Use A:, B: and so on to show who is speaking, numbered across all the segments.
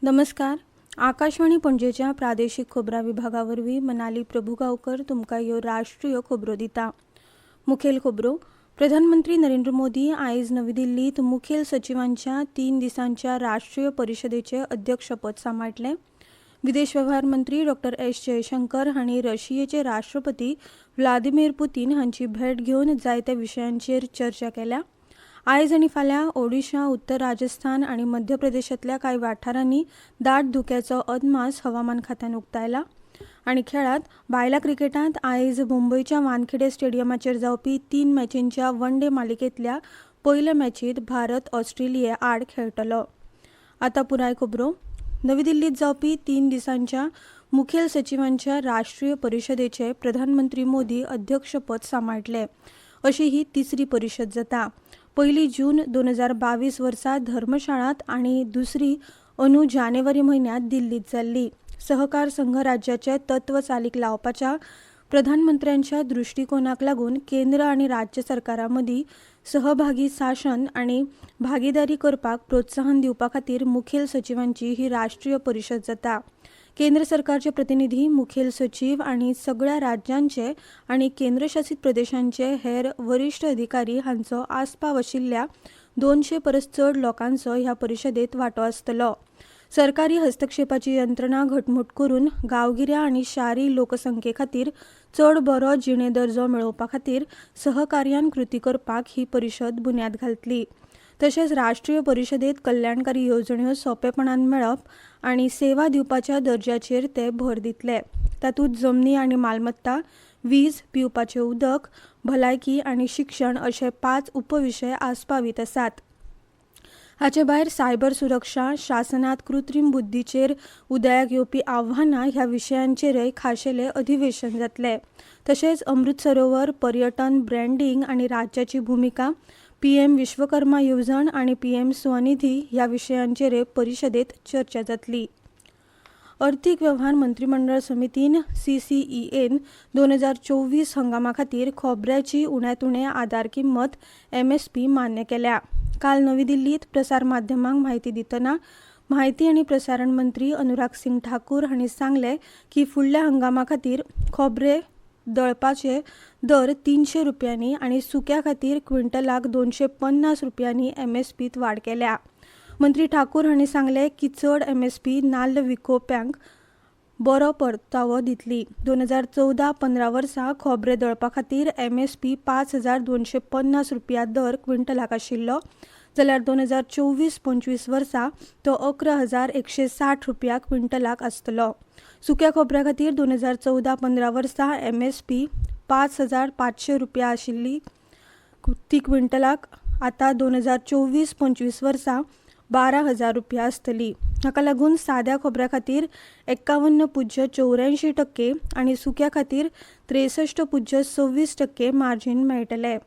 A: नमस्कार. आकाशवाणी पणजेच्या प्रादेशीक खबरां विभागावरवीं मनाली प्रभुगांवकर तुमकां ह्यो राष्ट्रीय खबरो दिता. मुखेल खबरो. प्रधानमंत्री नरेंद्र मोदी आयज नवी दिल्लीत मुखेल सचिवांच्या 3 दिसांच्या राष्ट्रीय परिशदेचें अध्यक्षपद सांबाळटले. विदेश वेव्हार मंत्री डॉ. एस. जयशंकर हांणी रशियेचे राष्ट्रपती व्लादिमीर पुतीन हांची भेट घेवन जायत्या विशयांचेर चर्चा केल्या. आयज आनी फाल्यां ओडिशा, उत्तर राजस्थान आनी मध्य प्रदेशांतल्या कांय वाठारांनी दाट धुक्याचो अदमास हवामान खात्यान उक्तायला. आनी खेळांत बायलां क्रिकेटांत आयज मुंबयच्या वानखेडे स्टेडियमाचेर जावपी 3 मॅचींच्या वन डे मालिकेंतल्या पयले मॅचींत भारत ऑस्ट्रेलिये आड खेळटलो. आतां पुराय खबरो. नवी दिल्लीत जावपी 3 दिसांच्या मुखेल सचिवांच्या राष्ट्रीय परिशदेचें प्रधानमंत्री मोदी अध्यक्षपद सांबाळटले. अशी ही तिसरी परिशद जाता. 1 जून 2022 वर्सा धर्मशाळांत आनी दुसरी अंदू जानेवारी म्हयन्यांत दिल्लीत जाल्ली. सहकार संघ राज्याचे तत्व चालीक लावपाच्या प्रधानमंत्र्यांच्या दृश्टिकोनाक लागून केंद्र आनी राज्य सरकारां मदीं सहभागी शासन आनी भागीदारी करपाक प्रोत्साहन दिवपा खातीर मुखेल सचिवांची ही राष्ट्रीय परिशद जाता. केंद्र सरकारचे प्रतिनिधी, मुखेल सचिव आनी सगळ्या राज्यांचे आनी केंद्रशासीत प्रदेशांचे हेर वरिश्ठ अधिकारी हांचो आस्पाव आशिल्ल्या 200 परस चड लोकांचो ह्या परिशदेंत वांटो आसतलो. सरकारी हस्तक्षेपाची यंत्रणा घटमूट करून गांवगिऱ्या आनी शारी लोकसंख्ये खातीर चड बरो जिणे दर्जो मेळोवपा खातीर सहकार्यान कृती करपाक ही परिशद बुन्याद घालतली. तशेंच राष्ट्रीय परिशदेंत कल्याणकारी येवजण्यो सोंपेपणान मेळप आनी सेवा दिवपाच्या दर्ज्याचेर ते भर दितले. तातूंत जमनी आनी मालमत्ता, वीज, पिवपाचें उदक, भलायकी आनी शिक्षण अशे 5 उपविशय आस्पावीत आसात. हाचे भायर सायबर सुरक्षा, शासनात कृत्रीम बुद्धीचेर उदयाक येवपी आव्हानां ह्या विशयांचेरय खाशेले अधिवेशन जातले. तशेंच अमृत सरोवर, पर्यटन, ब्रँडींग आनी राज्याची भुमिका, पीएम विश्वकर्मा येवजण आनी पीएम स्वनिधी ह्या विशयांचेर परिशदेंत चर्चा जातली. अर्थीक वेव्हार मंत्रिमंडळ समितीन सीसीईएन 2024 हंगामा खातीर खोबऱ्याची उण्यांत उणें आधार किंमत MSP मान्य केल्या. काल नवी दिल्लीत प्रसार माध्यमांक म्हायती दितना माहिती आनी प्रसारण मंत्री अनुराग सिंग ठाकूर हांणी सांगलें की फुडल्या हंगामा खातीर खोबरे दळपाचे दर 300 रुपयांनी आनी सुक्या खातीर क्विंटलाक 250 रुपयांनी MSPत वाड केल्या. मंत्री ठाकूर हांणी सांगलें की चड MSP नाल्ल विकोप्यांक बरो परतावो दितली. 2014-15 वर्सा खोबरे दळपा खातीर MSP 5250 रुपया दर क्विंटलाक आशिल्लो, जाल्यार 2024-25 वर्सा तो 11160 रुपया क्विंटलाक आसतलो. सुक्या खोबऱ्या खातीर 2014-15 वर्सा MSP 5500 रुपया आशिल्ली ती क्विंटलाक आतां 2024-25 वर्सा 12,000 रुपया आसतली. हाका लागून साद्या खोबऱ्या खातीर 51.84% आनी सुक्या खातीर 63.26% मार्जीन मेळटले,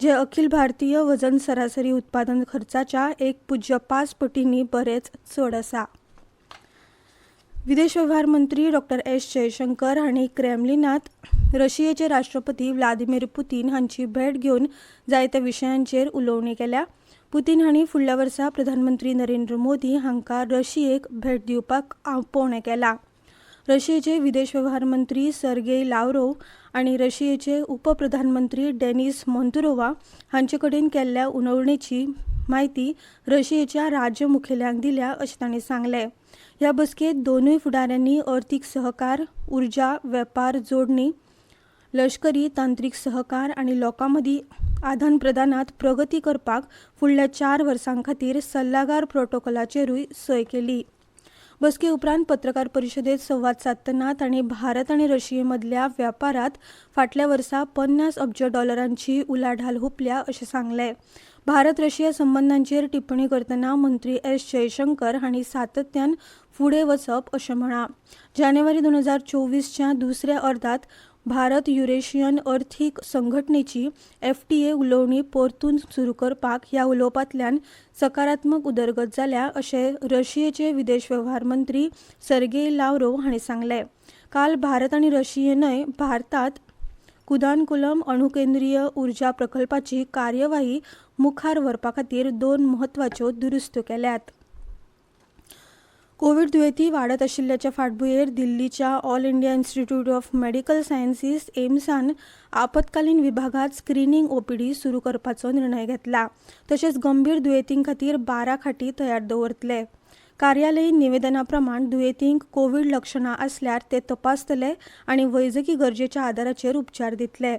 A: जे अखिल भारतीय वजन सरासरी उत्पादन खर्चाच्या 1.5 पटींनी बरेच चड आसा. विदेश वेव्हार मंत्री डॉ. एस. जयशंकर हांणी क्रेमलिनात रशियेचे राष्ट्रपती व्लादिमीर पुतीन हांची भेट घेवन जायत्या विशयांचेर उलोवणी केल्या. पुतीन हांणी फुडल्या वर्सा प्रधानमंत्री नरेंद्र मोदी हांकां रशियेक भेट दिवपाक आपोवणें केलां. रशियेचे विदेश वेव्हार मंत्री सर्गेय लाव्रोव आनी रशियेचे उपप्रधानमंत्री डेनिस मोंतुरोवा हांचे कडेन केल्ल्या उलोवणेची म्हायती रशियेच्या राज्य मुखेल्यांक दिल्या अशें तांणी सांगलें. ह्या बसकेंत दोनूय फुडाऱ्यांनी अर्थीक सहकार, उर्जा, वेपार जोडणी, लश्करी तांत्रीक सहकार आनी लोकां मदीं आदान प्रदानात प्रगती करपाक फुडल्या 4 वर्सां खातीर सल्लागार प्रोटोकॉलाचेरूय सय केली. बसके उपरांत पत्रकार परिशदेंत संवाद सादतना तांणी भारत आनी रशिये मदल्या वेपारांत फाटल्या वर्सा $50 अब्ज उलाढाल हुपल्या अशें सांगलें. भारत रशिया संबंदांचेर टिप्पणी करतना मंत्री एस. जयशंकर हांणी सातत्यान फुडें वचप अशें म्हळां. जानेवारी 2024च्या दुसऱ्या अर्दात भारत युरेशियन अर्थीक संघटनेची FTA उलोवणी परतून सुरू करपाक ह्या उलोवपांतल्यान सकारात्मक उदरगत जाल्या अशें रशियेचे विदेश वेव्हार मंत्री सर्गेय लाव्रोव हांणी सांगलें. काल भारत आनी रशियेनय भारतात कुदानकुलम अणुकेंद्रीय उर्जा प्रकल्पाची कार्यवाही मुखार व्हरपा खातीर 2 म्हत्वाच्यो दुरुस्त्यो केल्यात. कोविड दुयेंती वाडत आशिल्ल्याच्या फाटभुंयेर दिल्लीच्या all India institute of medical sciences एम्सान आपतकालीन विभागात स्क्रीनिंग ओपीडी सुरू करपाचो निर्णय घेतला. तशेंच गंभीर दुयेंतीं खातीर 12 खाटी तयार दवरतले. कार्यालयीन निवेदना प्रमाण दुयेंतींक कोविड लक्षणां आसल्यार ते तपासतले आनी वैजकी गरजेच्या आदाराचेर उपचार दितले.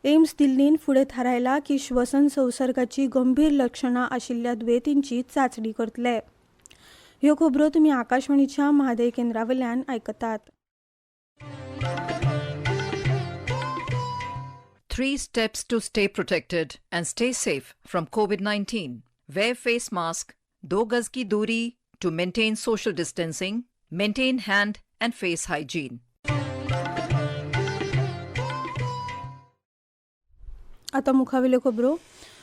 A: एम्स दिल्लीन फुडें थारायला की श्वसन संसर्गाची गंभीर लक्षणां आशिल्ल्या दुयेंतींची चांचणी करतले. ह्यो खबरो तुमी आकाशवाणीच्या म्हादय केंद्रावेल्यान आयकतात.
B: 3 steps to stay protected and stay safe from COVID-19. Wear face mask, 2 गज की दूरी to maintain social distancing, maintain hand and face hygiene.
A: आता मुखावेल्यो खबरो.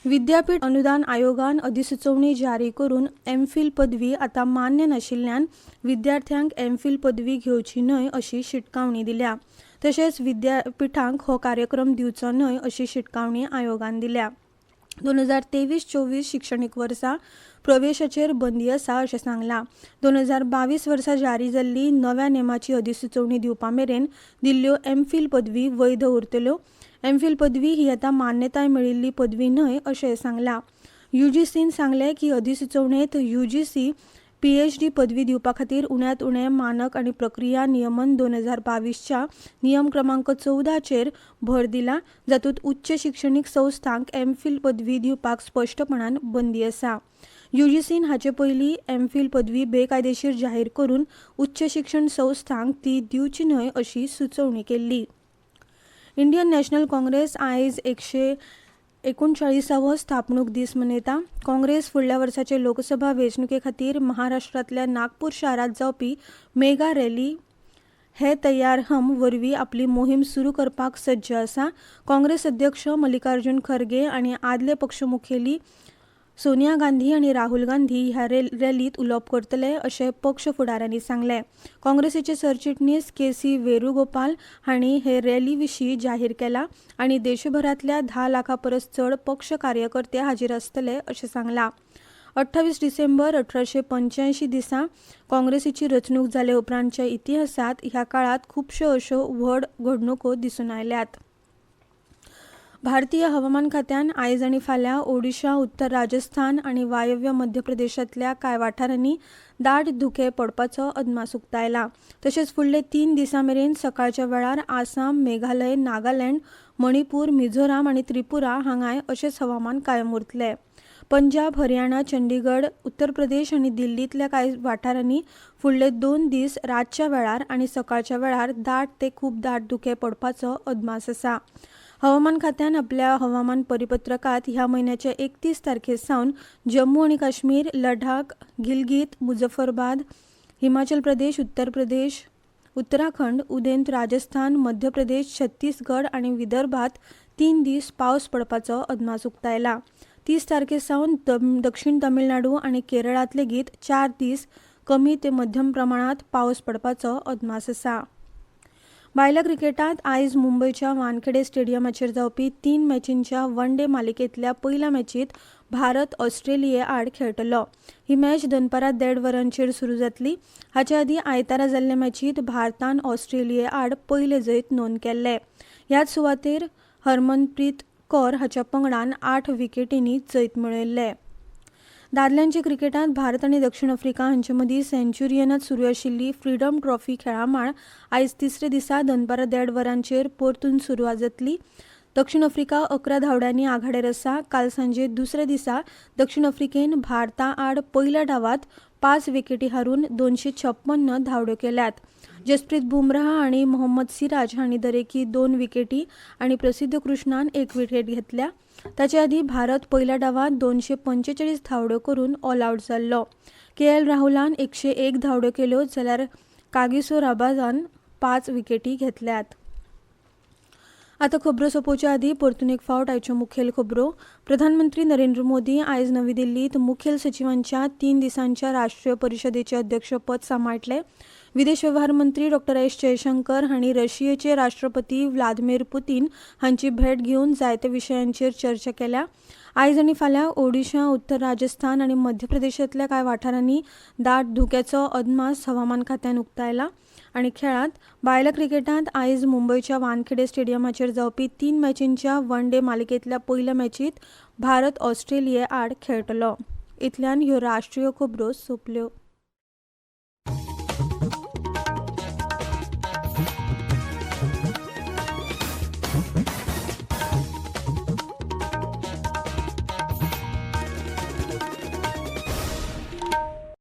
A: विद्यापीठ अनुदान आयोगान अधिसुचोवणी जारी करून एमफील पदवी आता मान्य नाशिल्ल्यान विद्यार्थ्यांक एमफील पदवी घेवची न्हय अशी शिटकावणी दिल्या. तशेंच विद्यापीठांक हो कार्यक्रम दिवचो न्हय अशी शिटकावणी आयोगान दिल्या. 2023-24 शिक्षणीक वर्सा प्रवेशाचेर बंदी आसा अशें सांगलां. 2022 वर्सा जारी जाल्ली नव्या नेमाची अधिसुचोवणी दिवपा मेरेन दिल्ल्यो एमफील पदवी वैध उरतल्यो. एमफील पदवी ही आतां मान्यताय मेळिल्ली पदवी न्हय अशें सांगलां. यूजीसीन सांगलें की अधिसुचोवणेंत यूजीसी पीएचडी पदवी दिवपा खातीर उण्यांत उणें मानक आनी प्रक्रिया नियमन 2022च्या नियम क्रमांक 14 भर दिला, जातूंत उच्च शिक्षणीक संस्थांक एमफील पदवी दिवपाक स्पश्टपणान बंदी आसा. यूजीसीन हाचे पयलीं एमफील पदवी बेकायदेशीर जाहीर करून उच्च शिक्षण संस्थांक ती दिवची न्हय अशी सुचोवणी केल्ली. इंडियन नॅशनल काँग्रेस आयज 139वो स्थापणूक दीस मनयता. काँग्रेस फुडल्या वर्साचे लोकसभा वेंचणुके खातीर महाराष्ट्रांतल्या नागपूर शारांत जावपी मेगा रॅली हे तयार हम वरवीं आपली मोहीम सुरू करपाक सज्ज आसा. काँग्रेस अध्यक्ष मल्लिकार्जुन खरगे आनी आदले पक्ष मुखेली सोनिया गांधी आनी राहुल गांधी ह्या रॅलीत उलोवप करतले अशें पक्ष फुडाऱ्यांनी सांगलें. काँग्रेसीचे सरचिटणीस के.सी. वेणुगोपाल हांणी हे रॅली विशीं जाहीर केलां आनी देशभरांतल्या 10 लाखां परस चड पक्ष कार्यकर्ते हाजीर आसतले अशें सांगलां. 28 डिसेंबर 1885 दिसा काँग्रेसीची रचणूक जाले उपरांतच्या इतिहासांत ह्या काळात खुबश्यो अश्यो व्हड घडणुको दिसून आयल्यात. भारतीय हवामान खात्यान आयज आनी फाल्यां ओडिशा, उत्तर राजस्थान आनी वायव्य मध्य प्रदेशांतल्या कांय वाठारांनी दाट धुके पडपाचो अदमास उक्तायला. तशेंच फुडले 3 दिसां मेरेन सकाळच्या वेळार आसाम, मेघालय, नागालँड, मणिपूर, मिझोराम आनी त्रिपुरा हांगाय अशेंच हवामान कायम उरतलें. पंजाब, हरियाणा, चंडीगड, उत्तर प्रदेश आनी दिल्लींतल्या कांय वाठारांनी फुडले 2 दीस रातच्या वेळार आनी सकाळच्या वेळार दाट ते खूब दाट धुके पडपाचो अदमास आसा. हवामान खात्यान आपल्या हवामान परिपत्रकात ह्या म्हयन्याच्या 31 तारखेसावन जम्मू आनी काश्मीर, लडाख, गिलगीत, मुझफ्फराबाद, हिमाचल प्रदेश, उत्तर प्रदेश, उत्तराखंड, उदेंत राजस्थान, मध्य प्रदेश, छत्तीसगड आनी विदर्भात 3 दीस पावस पडपाचो अदमास उक्तायला. 30 तारखेसावन दक्षिण तमिळनाडू आनी केरळांत लेगीत 4 दीस कमी ते मध्यम प्रमाणात पावस पडपाचो अदमास आसा. बायलां क्रिकेटांत आयज मुंबयच्या वानखेडे स्टेडियमाचेर जावपी 3 मॅचींच्या वन डे मालिकेंतल्या पयल्या मॅचींत भारत ऑस्ट्रेलिये आड खेळटलो. ही मॅच दनपारां 1.5 वरांचेर सुरू जातली. हाचे आदीं आयतारा जाल्ले मॅचींत भारतान ऑस्ट्रेलिये आड पयले जैत नोंद केल्ले. ह्याच सुवातेर हरमनप्रीत कौर हाच्या पंगडान 8 विकेटींनी जैत मेळयल्ले. दादल्यांचे क्रिकेटांत भारत आनी दक्षिण आफ्रिका हांचे मदीं सेंच्युरियनांत सुरू आशिल्ली फ्रीडम ट्रॉफी खेळामाळ आयज तिसरे दिसा दनपारां 1.5 वरांचेर परतून सुरू जातली. दक्षिण आफ्रिका 11 धांवड्यांनी आघाडेर आसा. काल सांजे दुसऱ्या दिसा दक्षिण आफ्रिकेन भारता आड पयल्या डावात 5 विकेटी हारून 256 धांवड्यो केल्यात. जसप्रीत बुमराह आनी मोहम्मद सिराज हांणी दरेकी 2 विकेटी आनी प्रसिद्ध कृष्णान 1 विकेट घेतल्या. ताचे आदीं भारत पयल्या डावात 245 धांवड्यो करून ऑल आउट जाल्लो. के.एल. राहुलान 101 धांवड्यो केल्यो जाल्यार कागिसो राबादान 5 विकेटी घेतल्यात. आतां खबरो सोंपोवच्या आदीं परतून एक फावट आयच्यो मुखेल खबरो. प्रधानमंत्री नरेंद्र मोदी आयज नवी दिल्लीत मुखेल सचिवांच्या 3 दिसांच्या राष्ट्रीय परिशदेचें अध्यक्षपद सांबाळटले. विदेश वेव्हार मंत्री डॉ. एस. जयशंकर हांणी रशियेचे राष्ट्रपती व्लादिमीर पुतीन हांची भेट घेवन जायत्या विशयांचेर चर्चा केल्या. आयज आनी फाल्यां ओडिशा, उत्तर राजस्थान आनी मध्य प्रदेशांतल्या कांय वाठारांनी दाट धुक्याचो अदमास हवामान खात्यान उक्तायला. आनी खेळांत बायलां क्रिकेटांत आयज मुंबयच्या वानखेडे स्टेडियमाचेर जावपी 3 मॅचींच्या वन डे मालिकेंतल्या पयल्या मॅचींत भारत ऑस्ट्रेलिये आड खेळटलो. इतल्यान ह्यो राष्ट्रीय खबरो सोंपल्यो.